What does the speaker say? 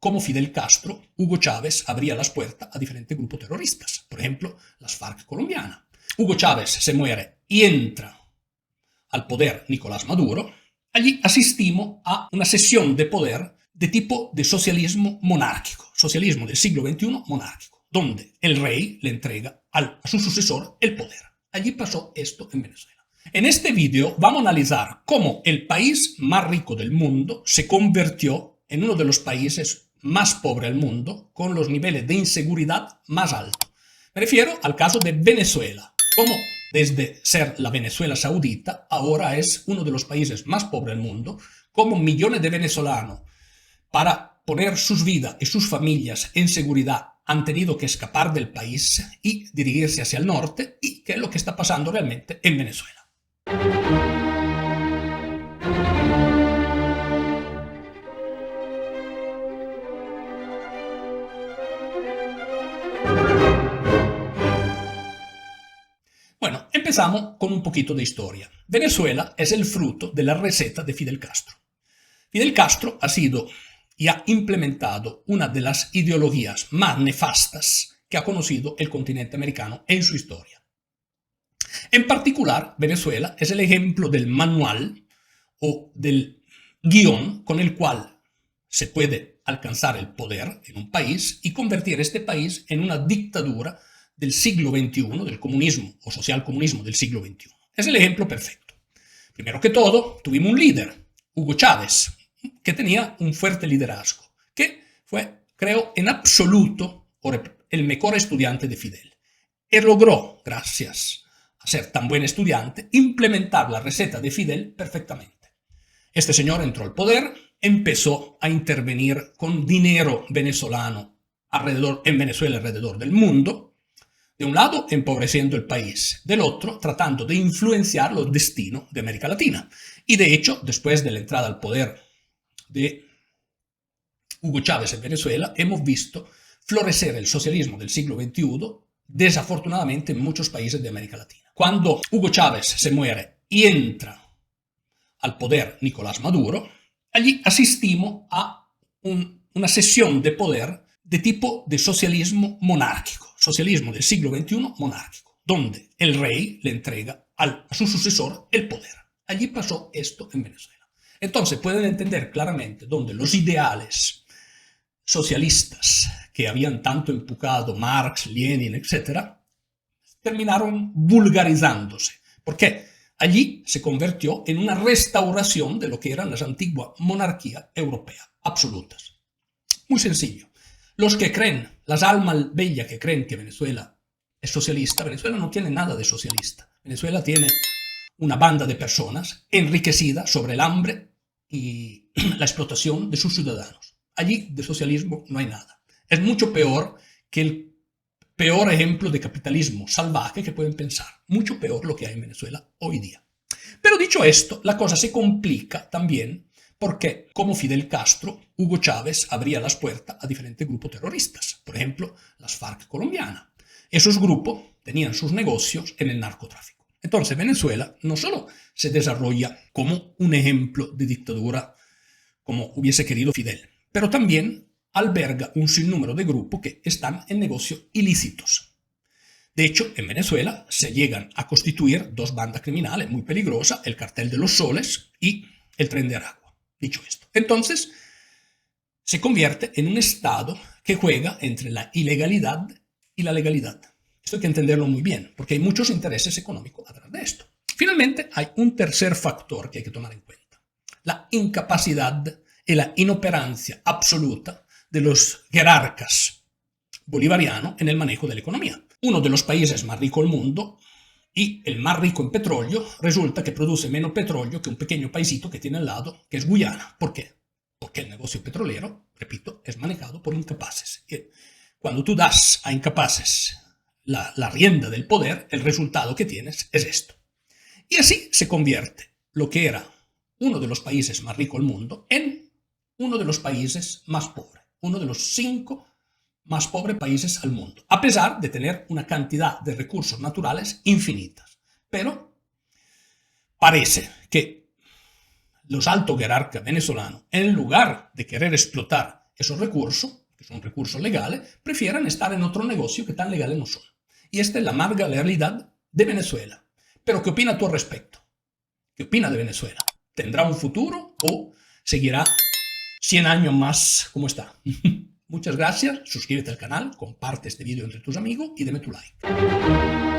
como Fidel Castro, Hugo Chávez abría las puertas a diferentes grupos terroristas, por ejemplo, las FARC colombianas. Hugo Chávez se muere y entra al poder Nicolás Maduro. Allí asistimos a una sesión de poder de tipo de socialismo monárquico, socialismo del siglo XXI monárquico, donde el rey le entrega a su sucesor el poder. Allí pasó esto en Venezuela. En este vídeo vamos a analizar cómo el país más rico del mundo se convirtió en uno de los países más pobres del mundo, con los niveles de inseguridad más altos. Me refiero al caso de Venezuela, como desde ser la Venezuela saudita, ahora es uno de los países más pobres del mundo, como millones de venezolanos, para poner sus vidas y sus familias en seguridad, han tenido que escapar del país y dirigirse hacia el norte, y qué es lo que está pasando realmente en Venezuela. Bueno, empezamos con un poquito de historia. Venezuela es el fruto de la receta de Fidel Castro. Fidel Castro ha sido y ha implementado una de las ideologías más nefastas que ha conocido el continente americano en su historia. En particular, Venezuela es el ejemplo del manual o del guión con el cual se puede alcanzar el poder en un país y convertir este país en una dictadura del siglo XXI, del comunismo o socialcomunismo del siglo XXI. Es el ejemplo perfecto. Primero que todo, tuvimos un líder, Hugo Chávez, que tenía un fuerte liderazgo, que fue, creo, en absoluto el mejor estudiante de Fidel. Y logró, gracias a ser tan buen estudiante, implementar la receta de Fidel perfectamente. Este señor entró al poder, empezó a intervenir con dinero venezolano en Venezuela alrededor del mundo, de un lado empobreciendo el país, del otro tratando de influenciar los destinos de América Latina. Y de hecho, después de la entrada al poder de Hugo Chávez en Venezuela, hemos visto florecer el socialismo del siglo XXI, desafortunadamente en muchos países de América Latina. Cuando Hugo Chávez se muere y entra al poder Nicolás Maduro, allí asistimos a una sesión de poder de tipo de socialismo monárquico, socialismo del siglo XXI monárquico, donde el rey le entrega a su sucesor el poder. Allí pasó esto en Venezuela. Entonces pueden entender claramente donde los ideales socialistas que habían tanto empujado Marx, Lenin, etc., terminaron vulgarizándose. ¿Por qué? Allí se convirtió en una restauración de lo que eran las antiguas monarquías europeas absolutas. Muy sencillo. Los que creen, las almas bellas que creen que Venezuela es socialista, Venezuela no tiene nada de socialista. Venezuela tiene una banda de personas enriquecida sobre el hambre y la explotación de sus ciudadanos. Allí de socialismo no hay nada. Es mucho peor que el peor ejemplo de capitalismo salvaje que pueden pensar. Mucho peor lo que hay en Venezuela hoy día. Pero dicho esto, la cosa se complica también porque, como Fidel Castro, Hugo Chávez abría las puertas a diferentes grupos terroristas, por ejemplo, las FARC colombianas. Esos grupos tenían sus negocios en el narcotráfico. Entonces, Venezuela no solo se desarrolla como un ejemplo de dictadura como hubiese querido Fidel, pero también alberga un sinnúmero de grupos que están en negocios ilícitos. De hecho, en Venezuela se llegan a constituir dos bandas criminales muy peligrosas, el Cartel de los Soles y el Tren de Aragua. Dicho esto, entonces se convierte en un Estado que juega entre la ilegalidad y la legalidad. Esto hay que entenderlo muy bien, porque hay muchos intereses económicos atrás de esto. Finalmente, hay un tercer factor que hay que tomar en cuenta: la incapacidad y la inoperancia absoluta de los jerarcas bolivarianos en el manejo de la economía. Uno de los países más ricos del mundo y el más rico en petróleo resulta que produce menos petróleo que un pequeño paisito que tiene al lado, que es Guyana. ¿Por qué? Porque el negocio petrolero, repito, es manejado por incapaces. Y cuando tú das a incapaces la rienda del poder, el resultado que tienes es esto. Y así se convierte lo que era uno de los países más ricos del mundo en uno de los países más pobres, uno de los 5 más pobres países al mundo, a pesar de tener una cantidad de recursos naturales infinitas. Pero parece que los altos jerarcas venezolanos, en lugar de querer explotar esos recursos, que son recursos legales, prefieran estar en otro negocio que tan legales no son. Y esta es la amarga realidad de Venezuela. Pero ¿qué opina tú al respecto? ¿Qué opina de Venezuela? ¿Tendrá un futuro o seguirá 100 años más como está? Muchas gracias, suscríbete al canal, comparte este vídeo entre tus amigos y dame tu like.